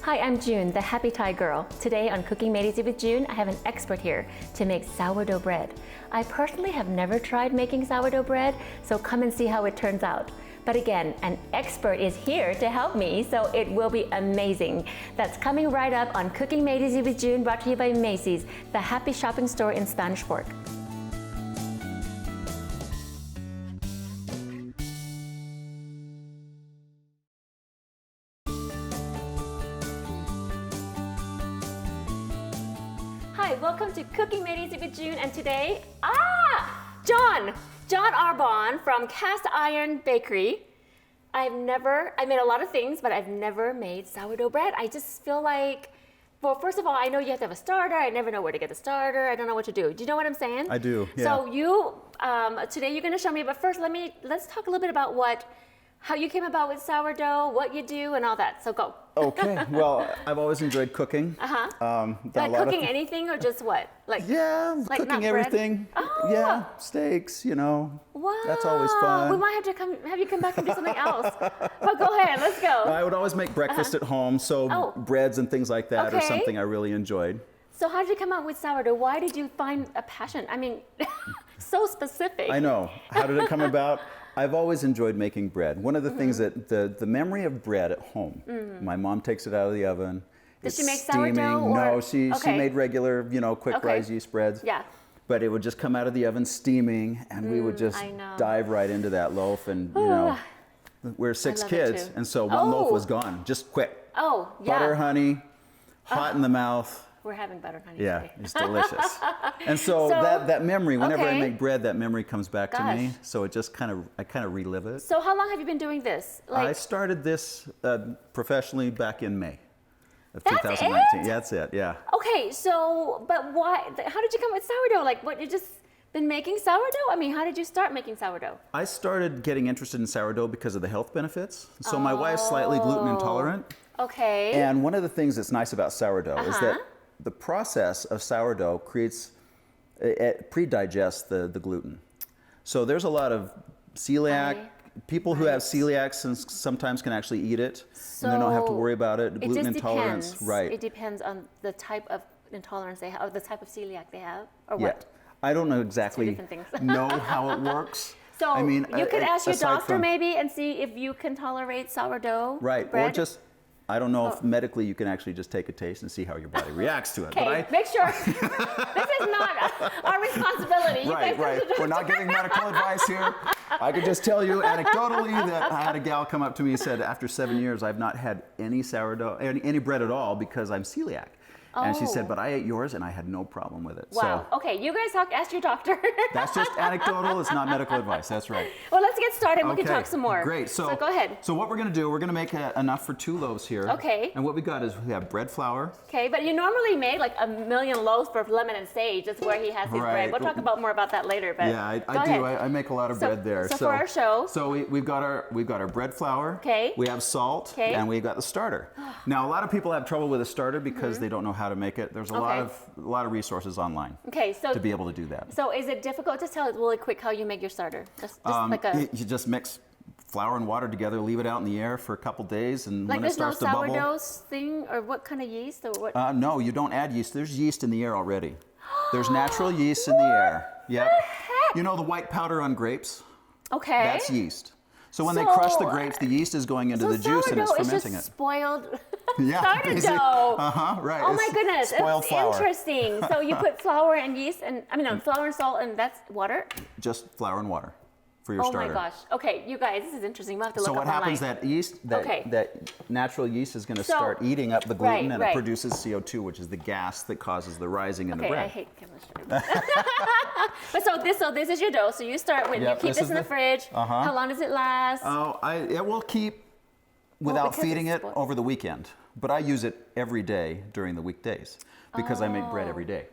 Hi, I'm June, the Happy Thai Girl. Today on Cooking Made Easy with June, I have an expert here to make sourdough bread. I personally have never tried making sourdough bread, so come and see how it turns out. But again, an expert is here to help me, so it will be amazing. That's coming right up on Cooking Made Easy with June, brought to you by Macy's, the happy shopping store in Spanish Fork. Hi, welcome to Cooking Made Easy with June, and today, John Arbonne from Cast Iron Bakery. I made a lot of things, but I've never made sourdough bread. I just feel like, well, first of all, I know you have to have a starter. I never know where to get the starter. I don't know what to do. Do you know what I'm saying? I do, yeah. So today you're gonna show me, but first let's talk a little bit about how you came about with sourdough, what you do, and all that. So go. Okay. Well, I've always enjoyed cooking. Like cooking anything or just what? Cooking everything. Oh. Yeah, steaks. Wow. That's always fun. We might have you come back and do something else. But go ahead. Let's go. I would always make breakfast at home, so breads and things like that are something I really enjoyed. So how did you come out with sourdough? Why did you find a passion? I mean, so specific. I know. How did it come about? I've always enjoyed making bread. One of the things that the memory of bread at home, my mom takes it out of the oven. Did she make steaming. sourdough? No, she made regular, quick rise yeast breads. Yeah. But it would just come out of the oven steaming, and we would just dive right into that loaf. And we're 6 kids, and so one loaf was gone, just quick. Oh, yeah. Butter, honey, hot in the mouth. We're having butter honey today. Yeah, it's delicious. And so that memory, whenever I make bread, that memory comes back to me. So it just I kind of relive it. So how long have you been doing this? I started this professionally back in May of That's 2019. It? Yeah, that's it, yeah. Okay, so, but why, how did you come with sourdough? You just been making sourdough? I mean, how did you start making sourdough? I started getting interested in sourdough because of the health benefits. So my wife's slightly gluten intolerant. Okay. And one of the things that's nice about sourdough is that the process of sourdough it pre-digests the gluten. So there's a lot of celiac, people who have celiacs and sometimes can actually eat it, and they don't have to worry about it. Gluten intolerance, depends. right. It depends on the type of intolerance they have, or the type of celiac they have, or what? I don't know exactly know how it works. So I mean, you could ask your doctor maybe and see if you can tolerate sourdough bread. Or just, I don't know if medically you can actually just take a taste and see how your body reacts to it. Okay, make sure. This is not our responsibility. Right. We're not giving medical advice here. I could just tell you anecdotally that I had a gal come up to me and said, after 7 years, I've not had any sourdough, any bread at all because I'm celiac. And she said, but I ate yours and I had no problem with it. Wow. So, okay, you guys ask your doctor. That's just anecdotal. It's not medical advice. That's right. Well, let's get started. We can talk some more. Great. So go ahead. So what we're going to do, we're going to make enough for 2 loaves here. Okay. And what we got is we have bread flour. Okay, but you normally made like a million loaves for Lemon and Sage. That's where he has his bread. We'll talk about more about that later. But yeah, I do. I make a lot of bread there. So for our show. So we've got our bread flour. Okay. We have salt. Okay. And we've got the starter. Now a lot of people have trouble with a starter because they don't know how to make it. There's a lot of resources online. Okay, so to be able to do that. So is it difficult? Just tell us really quick how you make your starter. You just mix flour and water together, leave it out in the air for a couple days, and when it starts to bubble. Like there's no sourdough thing, or what kind of yeast, or what? No, you don't add yeast. There's yeast in the air already. There's natural yeast in the air. Yep. What the heck? You know the white powder on grapes? Okay. That's yeast. So when they crush the grapes, the yeast is going into the juice and it's fermenting just spoiled starter dough. Right. Oh my goodness, spoiled flour. Interesting. So you put flour and yeast, flour and salt, and that's water? Just flour and water for your starter. Oh my gosh. Okay, you guys, this is interesting. We'll have to look up online. So what happens, that yeast, that natural yeast is going to start eating up the gluten, and it produces CO2, which is the gas that causes the rising in the bread. I hate chemistry. But so this is your dough. So you start with, you keep this in the fridge. How long does it last? Oh, it will keep without feeding it over the weekend. But I use it every day during the weekdays because I make bread every day.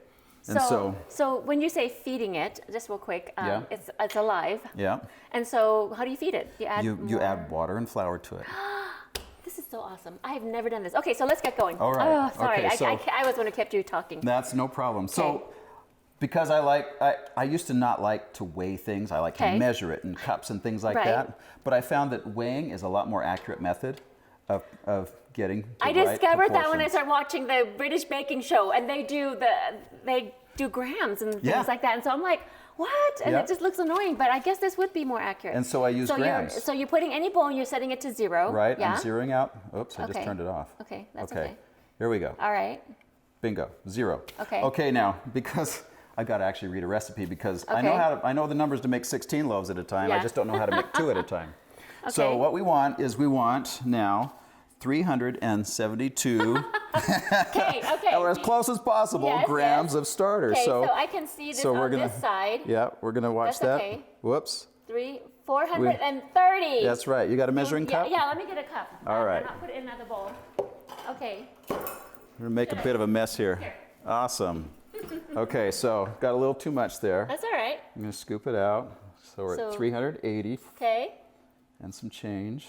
And so when you say feeding it, just real quick, it's alive. Yeah. And so how do you feed it? You add water and flour to it. This is so awesome. I have never done this. Okay, so let's get going. All right. Oh, sorry. Okay, I was going to keep you talking. That's no problem. Okay. So because I used to not like to weigh things. I like to measure it in cups and things like that. But I found that weighing is a lot more accurate method of getting the I right discovered that when I proportions. started watching the British baking show, and they do grams and things Yeah. like that, and so I'm like, what? And Yep. it just looks annoying, but I guess this would be more accurate. And so I use grams. So you're putting any bowl and you're setting it to 0. Right, Yeah. I'm zeroing out. Oops, I just Okay. turned it off. Okay, that's okay. Here we go. All right. Bingo, 0. Okay. Okay, now, because I got to actually read a recipe because I know Okay. I know the numbers to make 16 loaves at a time. I Yeah. just don't know how to make 2 at a time. So Okay. what we want now 372 Okay. Okay. or as close as possible Yes, grams yes. of starter. Okay, so I can see this on this side. Yeah, we're gonna watch That's that. okay. Whoops. 430. That's right. You got a measuring cup? Yeah, let me get a cup. All right. And I'll put it in another bowl. Okay. We're gonna make a bit of a mess here. Here. Awesome. Okay, so got a little too much there. That's all right. I'm gonna scoop it out. So we're So- at 380 Okay. and some change.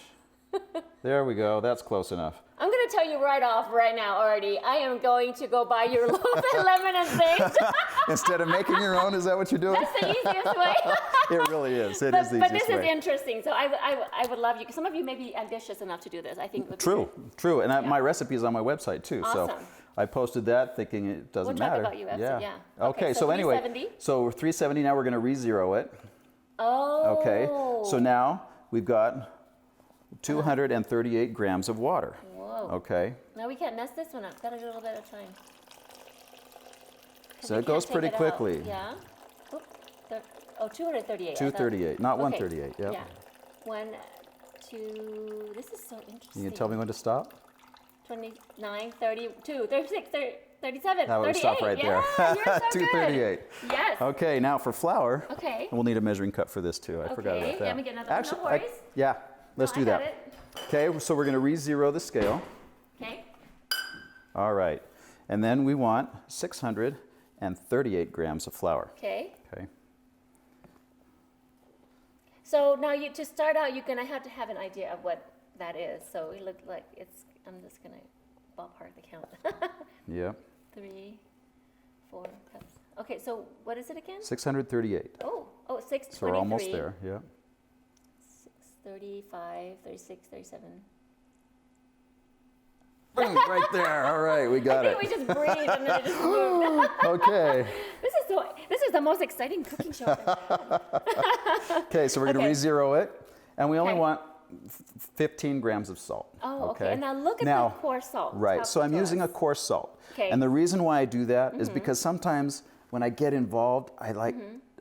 There we go. That's close enough. I'm going to tell you right now already, I am going to go buy your loaf at lemon and sage. Instead of making your own, is that what you're doing? That's the easiest way. It really is. It is the But easiest this way. is interesting. So I would love you, because some of you may be ambitious enough to do this. I think. Would be True, good. true. And my recipe is on my website too. So Awesome. I posted that thinking it doesn't We'll talk matter. about your website, yeah. Okay, Okay, so so anyway, 370. so 370 now we're going to re-zero it. Oh. Okay, so now we've got 238 grams of water. Whoa. Okay, Now we can't mess this one up. Got to do a little bit of time. 'Cause so we it goes can't take pretty it out. quickly. Yeah. Oop, 238. 238, not Okay. 138. Yep. Yeah. 1, 2. This is so interesting. You can tell me when to stop? 29, 32, 36, 37, That would 38. stop right Yeah, there. you're so 238. Good. Yes. Okay, now for flour. Okay. We'll need a measuring cup for this too. I forgot Okay, about that. let me get another one. No worries. Yeah, let's No, do I got that. it. Okay, so we're going to re-zero the scale. Okay. All right. And then we want 638 grams of flour. Okay. Okay. So now to start out, you're gonna have to have an idea of what that is. So it looked like I'm just gonna ballpark the count. Yep. 3, 4 cups. Okay, so what is it again? 638. Oh, 6, So we're almost there. Yeah. 6, 35, 36, 37. Boom, right there. All right, we got I it. think we just breathed and then it just moved. Okay. This is the most exciting cooking show I've ever had. Okay, so we're going to Okay. re-zero it, and we only Okay. want 15 grams of salt. Oh, okay. And now look at the coarse salt. Right, Talk so I'm to using a us. coarse salt. Okay. And the reason why I do that is because sometimes when I get involved, I like,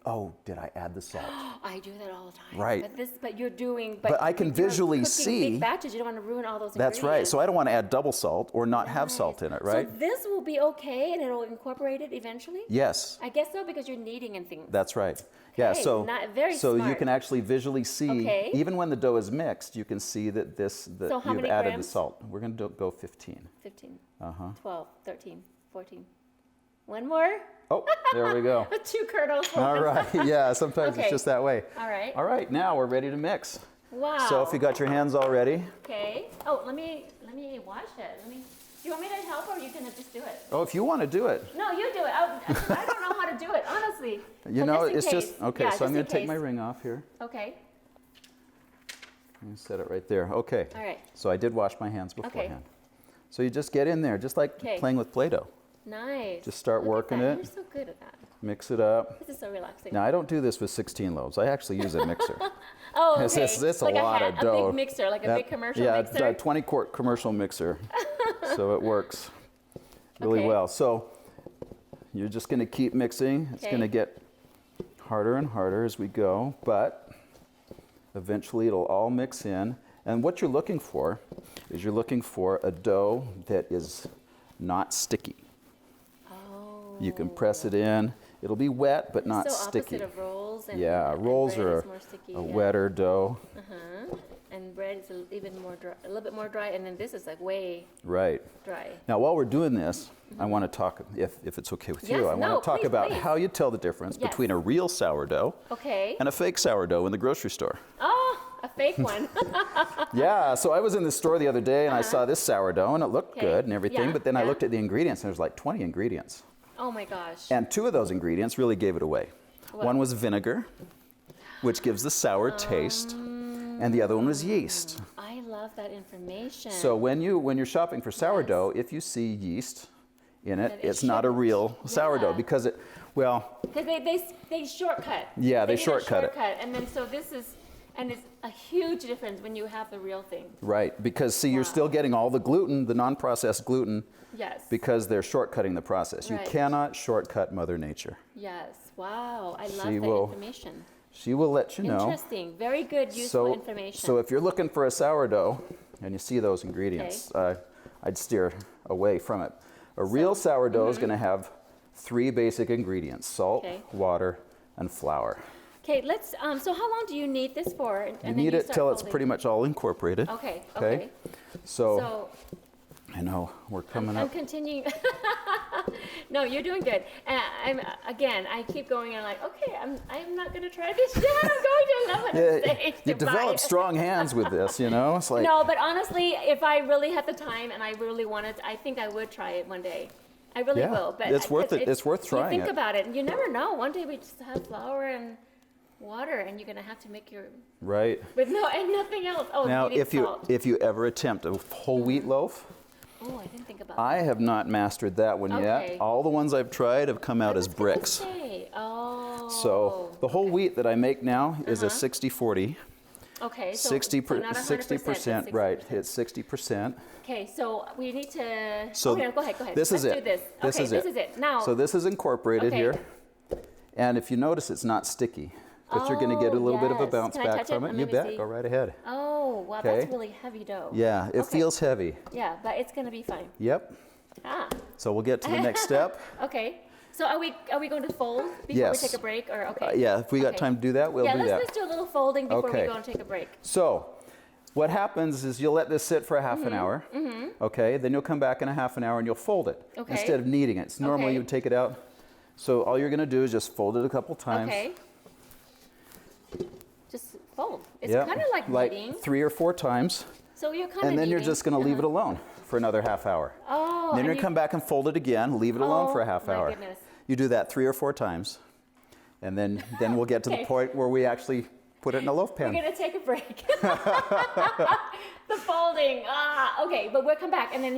oh, did I add the salt? I do that all the time. Right. But you're doing. But I can you're visually cooking see- big batches. You don't want to ruin all those That's ingredients. right. So I don't want to add double salt or not have salt in it, right? So this will be okay, and it'll incorporate it eventually. Yes. I guess so, because you're kneading and things. That's right. Yeah, Okay, so very so you smart. can actually visually see, Okay. even when the dough is mixed, you can see that So how you've many added grams? the salt. We're going to go 15. 15, Uh-huh. 12, 13, 14. One more. Oh, there we go. 2 kernels. All right. Yeah, sometimes Okay. it's just that way. All right. All right, now we're ready to mix. Wow. So if you got your hands all ready. Okay. Oh, let me wash it. Do you want me to help, or are you gonna just do it? Oh, if you want to do it. No, you do it. I don't know how to do it, honestly. You But know, in it's case. just, okay, Yeah, so I'm just going in to take my case. ring off here. Okay. I'm going to set it right there. Okay. All right. So I did wash my hands beforehand. So you just get in there, just like Okay. playing with Play-Doh. Nice. Just start Look at working that. it. You're so good at that. Mix it up. This is so relaxing. Now, I don't do this with 16 loaves. I actually use a mixer. Oh, okay. It's like a lot of dough. A big mixer, like a big commercial yeah, mixer. a 20-quart commercial mixer. So it works really Okay. well. So you're just going to keep mixing. It's Okay. going to get harder and harder as we go, but eventually it'll all mix in. And what you're looking for is you're looking for a dough that is not sticky. Oh. You can press it in. It'll be wet, but not so sticky. opposite of rolls. And, Yeah, and rolls bread are is more sticky, a yeah. wetter dough. Uh-huh. And bread is even more dry, a little bit more dry, and then this is like way Right. dry. Now, while we're doing this, I want to talk, if it's okay with you, Yes, I want no, to talk please, about please. how you tell the difference Yes. between a real sourdough Okay. and a fake sourdough in the grocery store. Oh, a fake one. Yeah, so I was in the store the other day and I saw this sourdough and it looked Okay. good and everything, Yeah, but then I yeah. looked at the ingredients and there's like 20 ingredients. Oh my gosh. And 2 of those ingredients really gave it away. What? One was vinegar, which gives the sour taste, and the other one was yeast. I love love that information. So when you're shopping for sourdough, if you see yeast in it, it's not a real sourdough because because they shortcut. Yeah, they shortcut it. And then so this is, and it's a huge difference when you have the real thing. Right, because see, you're still getting all the gluten, the non-processed gluten. Yes. Because they're shortcutting the process. Right. You cannot shortcut Mother Nature. Yes. Wow. I love that information. She will let you know. Interesting. Very good, useful information. So if you're looking for a sourdough and you see those ingredients, I'd steer away from it. A real sourdough is going to have 3 basic ingredients: salt, water, and flour. Okay, let's, so how long do you need this for? You need it till it's pretty much all incorporated. Okay. So I know, we're coming up. I'm continuing. No, you're doing good. I keep going and I'm like, okay, I'm not going to try this yet. I'm going to love it. You develop strong hands with this, you know? It's like, no, but honestly, if I really had the time and I really wanted, I think I would try it one day. I really will. But it's worth it. It's worth trying you think about it. You never know. One day we just have flour and water, and you're gonna have to make your with nothing else. Oh, now salt. if you ever attempt a whole wheat loaf, I didn't think about that. I have not mastered that one yet. All the ones I've tried have come out as bricks. So the whole wheat that I make now is a 60-40. Okay, so 60%, right? It's 60%. Okay, so we need to. So go ahead. This is it. This is it. Now. So this is incorporated here, and if you notice, it's not sticky. Because you're going to get a little bit of a bounce back from it. You bet. Go right ahead. Oh, wow. That's really heavy dough. Yeah, it feels heavy. Yeah, but it's going to be fine. Yep. So we'll get to the next step. Okay. So are we going to fold before we take a break? Or yeah, if we got time to do that, we'll do that. Let's do a little folding before we go and take a break. So what happens is you'll let this sit for a half an hour. Okay. Then you'll come back in a half an hour and you'll fold it. Instead of kneading it. So normally you would take it out. So all you're going to do is just fold it a couple times. Okay. Just fold. It's kind of like kneading. 3 or 4 times. So you're kind of And then you're just going to leave it alone for another half hour. Oh. Then you're going to come back and fold it again, leave it alone for a half hour. Goodness. You do that 3 or 4 times. And then we'll get to the point where we actually put it in a loaf pan. We're going to take a break. The folding. Okay, but we'll come back and then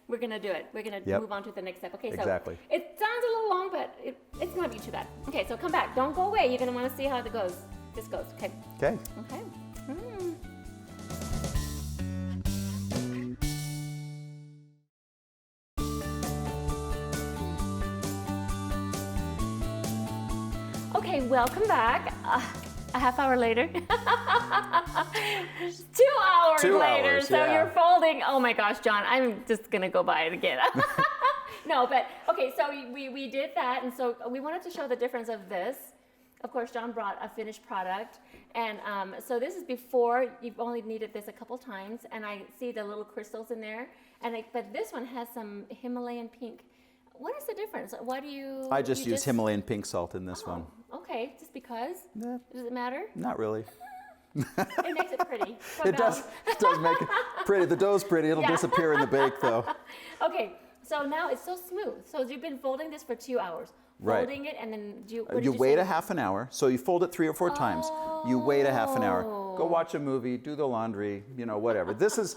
we're going to do it. We're going to move on to the next step. Okay, exactly. So it sounds a little long, but it's going to be too bad. Okay, so come back. Don't go away. You're going to want to see how it goes. This goes. Okay. Okay. Okay, welcome back. A half hour later. 2 hours 2 later. hours, So you're folding. Oh my gosh, John, I'm just going to go buy it again. No, but okay, so we did that. And so we wanted to show the difference of this. Of course, John brought a finished product. And so this is before. You've only kneaded this a couple times. And I see the little crystals in there. But this one has some Himalayan pink. What is the difference? Why do you? I just use Himalayan pink salt in this one. Okay, just because? Yeah. Does it matter? Not really. It makes it pretty. It does make it pretty. The dough's pretty. It'll disappear in the bake, though. Okay, so now it's so smooth. So you've been folding this for 2 hours. Folding it, and then you wait a half an hour. So you fold it 3 or 4 times. You wait a half an hour. Go watch a movie. Do the laundry. Whatever. This is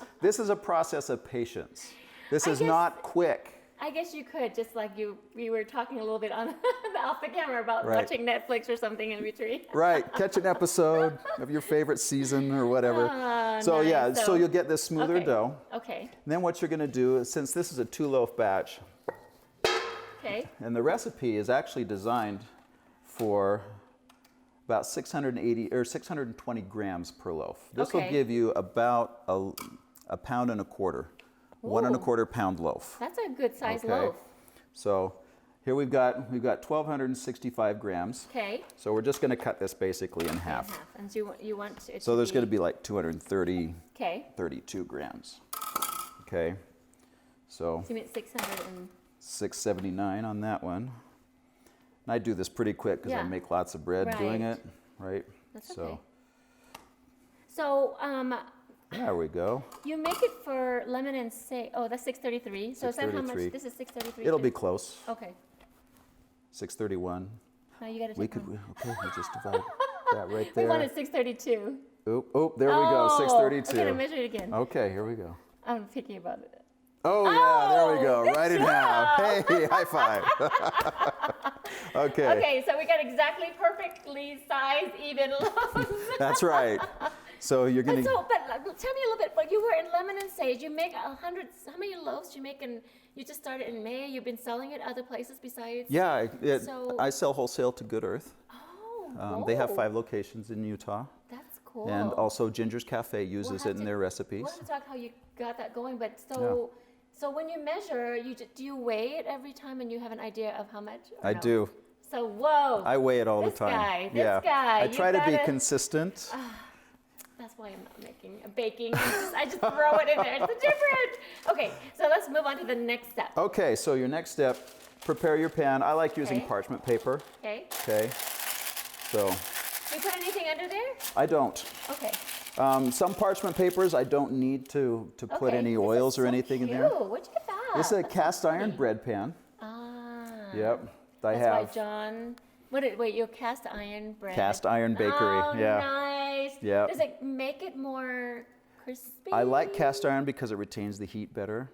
a process of patience. This is not quick. I guess you could, just like we were talking a little bit on off the camera about watching Netflix or something in between. Right, catch an episode of your favorite season or whatever. So nice. So you'll get this smoother dough. Okay. And then what you're going to do is, since this is a 2-loaf batch, and the recipe is actually designed for about 680 or 620 grams per loaf. This will give you about a pound and a quarter. 1 1/4 pound loaf. That's a good size loaf. So here we've got 1,265 grams. Okay. So we're just going to cut this basically in half. And so you want it so there's going to be like 230, 32 grams. Okay. So you meant 679 on that one. And I do this pretty quick because I make lots of bread doing it. Right. That's okay. So there we go. You make it for lemon and sage. Oh, that's 633. So is that how much? This is 633. It'll be close. Okay. 631. Now you got to take we just divide that right there. We wanted 632. There we go, 6:32. I'm gonna measure it again. Okay, here we go. I'm thinking about it. Oh, yeah, there we go. Good Right in half. Hey, high five. Okay. Okay, so we got exactly perfectly sized, even loaves. That's right. So you're gonna. But tell me a little bit. But you were in Lemon and Sage. You make 100. How many loaves do you make? And you just started in May. You've been selling it other places besides. Yeah, So- I sell wholesale to Good Earth. They have 5 locations in Utah. That's cool. And also Ginger's Cafe uses it in their recipes. We'll have to talk how you got that going. But so when you measure, do you weigh it every time, and you have an idea of how much? Or I no? do. So whoa. I weigh it all the This time. guy. I You try to be gotta- consistent. That's why I'm not making a baking. I just throw it in there. It's different. Okay, so let's move on to the next step. Okay, so your next step, prepare your pan. I like using Okay. parchment paper. Okay. Okay. So Do you put anything under there? I don't. Okay. Some parchment papers I don't need to put Okay, any this is oils or so anything cute. in there. Where'd you get that? This is a That's cast so iron pretty. bread pan. Ah. Yep. I That's have why John. Wait, your cast iron bread. cast iron bakery. Oh, Yeah. nice. Yep. Does it make it more crispy? I like cast iron because it retains the heat better.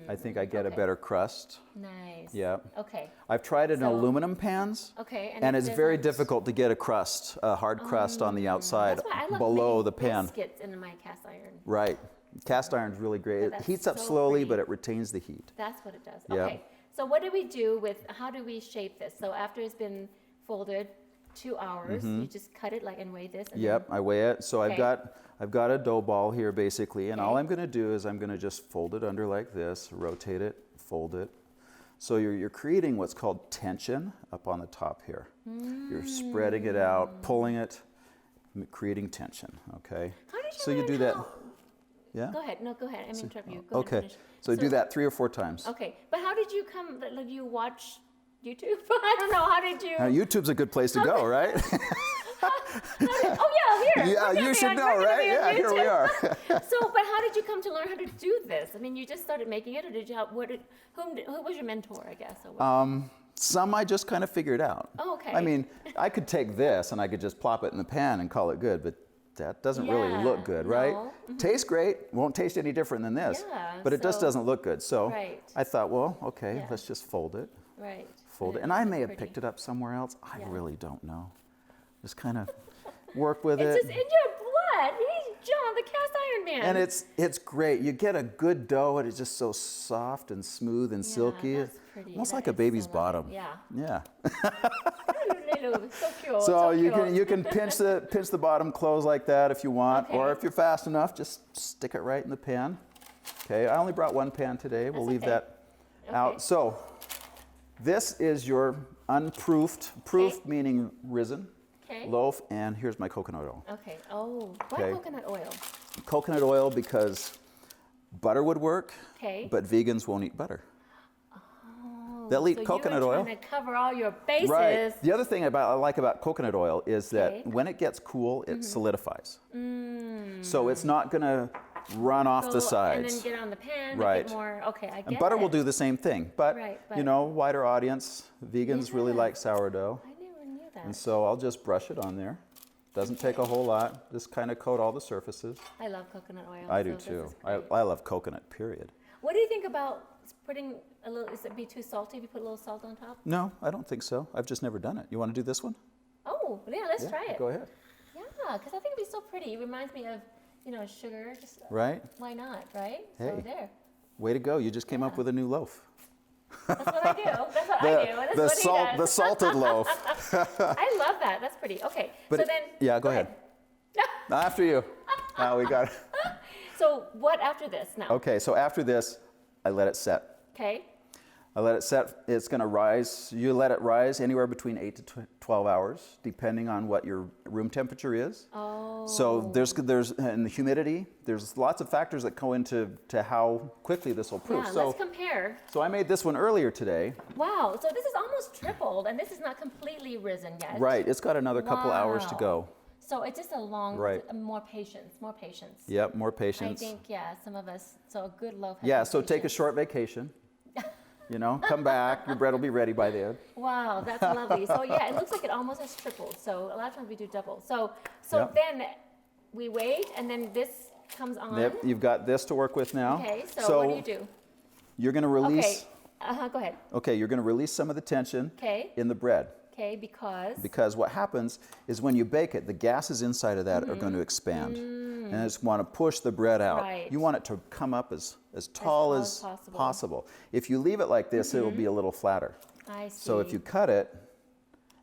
I think I get a okay. better crust. Nice. Yep. Okay. I've tried it in So- aluminum pans. Okay. And it it's very doesn't- difficult to get a crust, a hard crust on the outside That's why I love below making the pan. biscuits in my cast iron. Right. Cast iron's really great. Yeah, It that's heats up so slowly, pretty. but it retains the heat. That's what it does. Yeah. Okay. So what do we do with? How do we shape this? So after it's been folded 2 hours, you just cut it like and weigh this. And Yep, I weigh it. So Okay. I've got a dough ball here basically, and all Okay. I'm going to do is I'm going to just fold it under like this, rotate it, fold it. So you're creating what's called tension up on the top here. You're spreading it out, pulling it, creating tension. Okay. How did you So you learn do that. how- Yeah. Go ahead. No, go ahead. I'm interrupting you. Go ahead, Okay. finish. So you do that 3 or 4 times. Okay, but how did you come? Like you watch YouTube? I don't know. How did you? YouTube's a good place to go, right? Oh yeah, here. Yeah, Look at you me, should I'm know, working to right? be on Yeah, here we YouTube. are. So, but how did you come to learn how to do this? I mean, you just started making it, or did you? Who was your mentor? I guess. Or what? Some I just kind of figured out. Oh, okay. I mean, I could take this and I could just plop it in the pan and call it good, but that doesn't really Yeah, look good, right? no. Tastes great, won't taste any different than this, Yeah, but it just so- doesn't look good. So Right. I thought, well, okay, Yeah. let's just fold it, Right. fold it. Right, And I may have pretty. picked it up somewhere else. I Yeah. really don't know. Just kind of work with It's it. just in your blood. He's John, the cast iron man. And it's great. You get a good dough and it's just so soft and smooth and silky. that's pretty. Almost That like a is baby's so bottom. lovely. Yeah. Yeah. So cute. So you cute. can pinch the bottom close like that if you want, or Okay. if you're fast enough, just stick it right in the pan. Okay, I only brought one pan today. We'll That's leave okay. that Okay. out. So this is your unproofed, proofed meaning risen Okay. loaf, and here's my coconut oil. Okay. Oh, why Okay. coconut oil? Coconut oil because butter would work, Okay. but vegans won't eat butter. Oh, They'll eat so coconut you were oil. trying to cover all your bases. Right. The other thing I like about coconut oil is that Okay. Mm-hmm. when it gets cool, it solidifies. So it's not going to run off the Go sides. And then get on the pan. Right. Make it more. Okay, I get And butter it. will do the same thing. But, Right, you but- know, wider audience, vegans really Yeah. like sourdough. I never knew that. And so I'll just brush it on there. Doesn't take a whole lot. Just kind of coat all the surfaces. I love coconut oil. I so do this too. is I great. love coconut, period. What do you think about putting a little? Is it be too salty if you put a little salt on top? No, I don't think so. I've just never done it. You want to do this one? Oh, yeah. Let's try it. Go ahead. Yeah, because I think it'd be so pretty. It reminds me of, sugar. Just Right? why not, right? Hey. So there. Way to go. You just came up Yeah. with a new loaf. That's what I do. That's what I do. That's what he does. The salted loaf. I love that. That's pretty. Okay. But so it- then. yeah, go ahead. After you. Now we got it. So what after this now? Okay, so after this, I let it set. Okay. I let it set. It's going to rise. You let it rise anywhere between 8 to 12 hours, depending on what your room temperature is. Oh. So there's and the humidity. There's lots of factors that go into how quickly this will proof. Yeah, So let's compare. so I made this one earlier today. Wow. So this is almost tripled, and this is not completely risen yet. Right. It's got another couple hours to Wow. go. So it's just a long, Right. more patience, more patience. Yep. More patience. I think, yeah, some of us, so a good loaf has Yeah. some So take a patience. short vacation. Come back. Your bread will be ready by then. Wow, that's lovely. So yeah, it looks like it almost has tripled. So a lot of times we do double. So Yep. then we wait, and then this comes on. Yep, you've got this to work with now. Okay, so what do you do? You're going to release. Okay, go ahead. Okay, you're going to release some of the tension in the bread. Okay, because? Because what happens is when you bake it, the gases inside of that are going to expand. And I just want to push the bread out. Right. You want it to come up as tall as possible. If you leave it like this, it'll be a little flatter. I see. So if you cut it,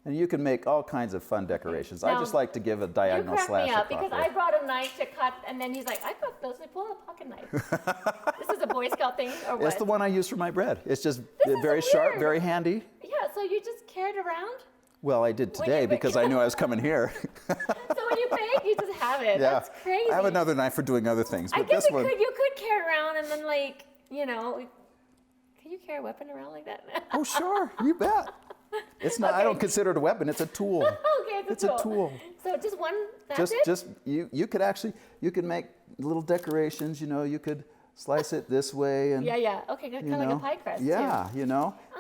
and you can make all kinds of fun decorations. Now, I just like to give a diagonal slash you crack across me up because I brought a knife to cut, and then he's like, "I got those. I pull a pocket knife." This is a Boy Scout thing, or what? It's the one I use for my bread. It's just This very is sharp, weird. very handy. Yeah. So you just carry it around. Well, I did today because I knew I was coming here. So when you bake, you just have it. Yeah. That's crazy. I have another knife for doing other things, I but guess this one. you could carry it around, and then like can you carry a weapon around like that? Oh, sure, you bet. It's not. I don't consider it a weapon. It's a tool. Okay, it's a tool. So just one. That's it. You could actually make little decorations. You could slice it this way and. Yeah. Okay, kind of like a pie crust. Yeah, too.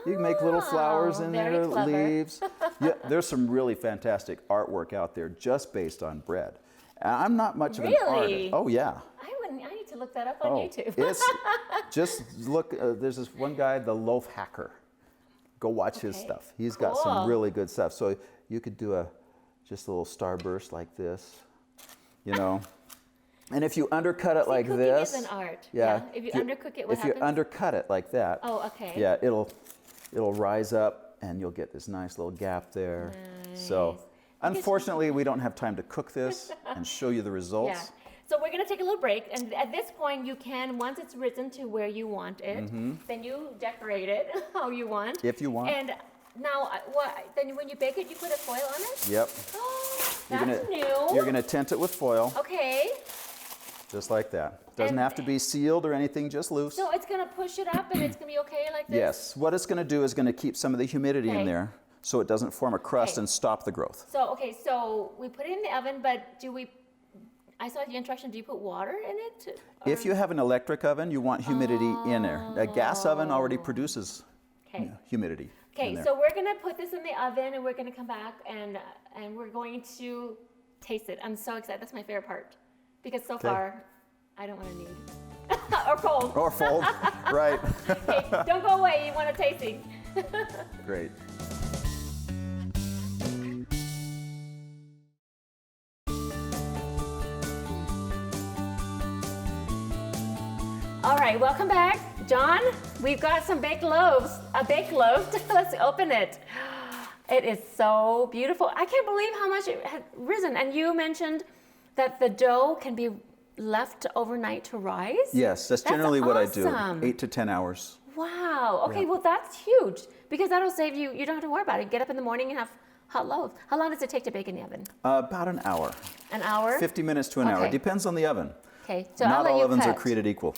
You can make little flowers in very there, clever. leaves. Yeah, there's some really fantastic artwork out there just based on bread. I'm not much of an artist. Oh yeah. I need to look that up on YouTube. Just look. There's this one guy, the Loaf Hacker. Go watch his stuff. He's got some really good stuff. So you could do just a little starburst like this, And if you undercut it like this, cooking is an art. Yeah. If you undercook it, what if happens? you undercut it like that, okay. Yeah, it'll rise up, and you'll get this nice little gap there. Nice. So, unfortunately, we don't have time to cook this and show you the results. Yeah. So we're going to take a little break, and at this point you can, once it's risen to where you want it, then you decorate it how you want. If you want. And now, then when you bake it, you put a foil on it? Yep. Oh, that's new. You're going to tint it with foil. Okay. Just like that. Doesn't have to be sealed or anything, just loose. So it's going to push it up, and it's going to be okay like this? Yes. What it's going to do is going to keep some of the humidity in there so it doesn't form a crust and stop the growth. So we put it in the oven, but I saw the instruction, do you put water in it? If you have an electric oven, you want humidity in there. A gas oven already produces humidity. Okay, so we're going to put this in the oven, and we're going to come back, and we're going to taste it. I'm so excited. That's my favorite part. Because so far, I don't want to knead. Or fold. Or fold, right. Okay, don't go away. You want a tasting. Great. All right, welcome back. John, we've got some baked loaves. A baked loaf. Let's open it. It is so beautiful. I can't believe how much it had risen. And you mentioned that the dough can be left overnight to rise? Yes, that's generally what I do. awesome. 8 to 10 hours. Wow. Okay, well that's huge because that'll save you. You don't have to worry about it. Get up in the morning and have hot loaves. How long does it take to bake in the oven? About an hour. An hour? 50 minutes to an hour. Depends on the oven. Okay, so Not I'll let all you ovens are cut. created equal.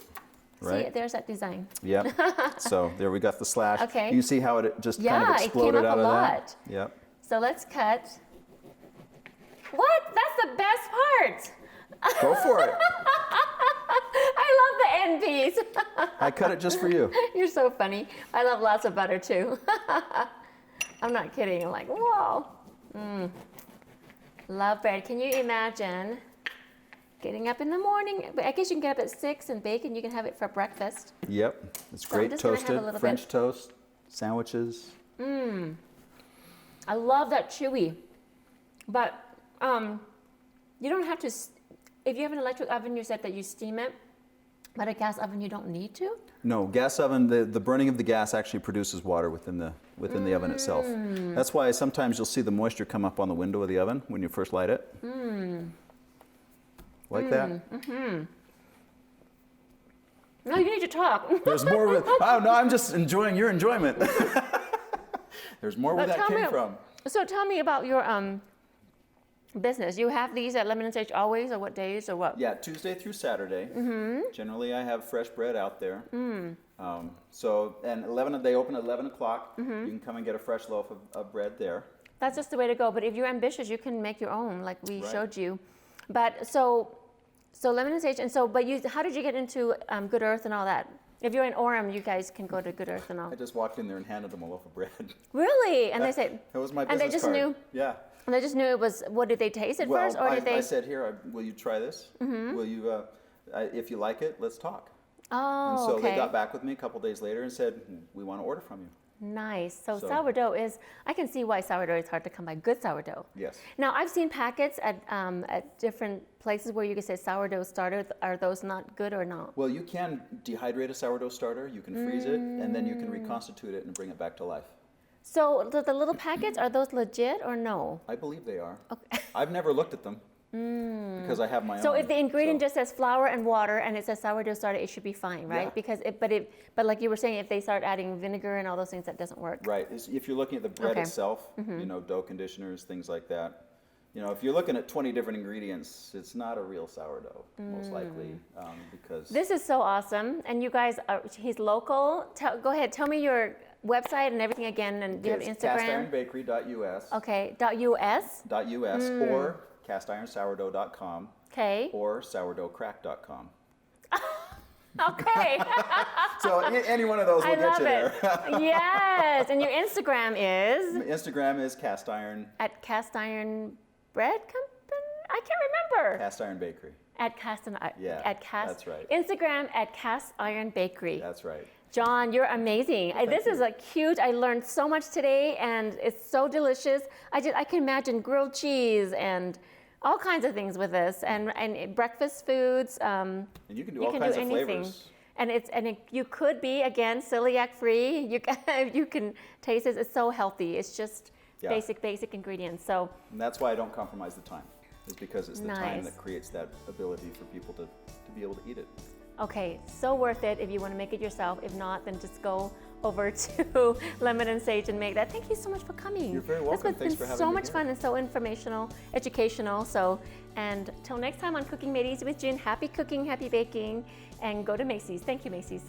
Right? See, there's that design. Yep. So there we got the slash. Okay. You can see how it just kind of Yeah, it came exploded up out a of lot. that. Yep. So let's cut. What? That's the best part. Go for it. I love the end piece. I cut it just for you. You're so funny. I love lots of butter too. I'm not kidding. I'm like, whoa. Love bread. Can you imagine getting up in the morning? I guess you can get up at 6 and bake, and you can have it for breakfast. Yep. It's So I'm great just gonna have a toasted little French bit. toast, sandwiches. I love that chewy. But you don't have to, if you have an electric oven, you said that you steam it, but a gas oven you don't need to? No, gas oven, the burning of the gas actually produces water within the oven itself. That's why sometimes you'll see the moisture come up on the window of the oven when you first light it. Like that. No, you need to talk. There's more with, oh no, I'm just enjoying your enjoyment. There's more where that came from. So tell me about your business. You have these at Lemon and Sage always, or what days, or what? Yeah, Tuesday through Saturday. Generally, I have fresh bread out there. So, and they open at 11 o'clock. You can come and get a fresh loaf of bread there. That's just the way to go. But if you're ambitious, you can make your own, like we showed you. But so Lemon and Sage, and so, but how did you get into Good Earth and all that? If you're in Orem, you guys can go to Good Earth and all. I just walked in there and handed them a loaf of bread. Really? And they said, That was my business and they just card. knew. Yeah. And I just knew it was, what, did they taste it first? Or did they? I said, here, will you try this? Will you, if you like it, let's talk. Oh, and so okay. they got back with me a couple days later and said, we want to order from you. Nice. So sourdough is, I can see why sourdough is hard to come by. Good sourdough. Yes. Now, I've seen packets at different places where you can say sourdough starter. Are those not good or not? Well, you can dehydrate a sourdough starter. You can freeze it, and then you can reconstitute it and bring it back to life. So the little packets, are those legit or no? I believe they are. Okay. I've never looked at them because I have my own. So if the ingredient just says flour and water and it says sourdough starter, it should be fine, right? Yeah. Because but like you were saying, if they start adding vinegar and all those things, that doesn't work. Right. If you're looking at the bread Okay. itself, you know, dough conditioners, things like that. You know, if you're looking at 20 different ingredients, it's not a real sourdough, most likely, because. This is so awesome. And you guys, he's local. Go ahead, tell me your website and everything again. And do you have Instagram? castironbakery.us. Okay, .us. .us or castironsourdough.com. Okay. Or sourdoughcrack.com. Okay. So any one of those will I get love you it. there. Yes. And your Instagram is? Instagram is cast iron. At Cast Iron Bread Company? I can't remember. Cast Iron Bakery. At Cast Iron. Yeah, At Cast. that's right. Instagram at Cast Iron Bakery. That's right. John, you're amazing. This is like huge. I learned so much today, and it's so delicious. I can imagine grilled cheese and all kinds of things with this, and breakfast foods. And you can do all kinds of flavors. And you could be, again, celiac free. You can taste it. It's so healthy. It's just basic ingredients. So. And that's why I don't compromise the time. Is because it's the time Nice. that creates that ability for people to be able to eat it. Okay, so worth it if you want to make it yourself. If not, then just go over to Lemon and Sage and make that. Thank you so much for coming. You're very welcome. This Thanks has for been having so me much here. fun and so informational, educational. So, and till next time on Cooking Made Easy with June, happy cooking, happy baking, and go to Macy's. Thank you, Macy's.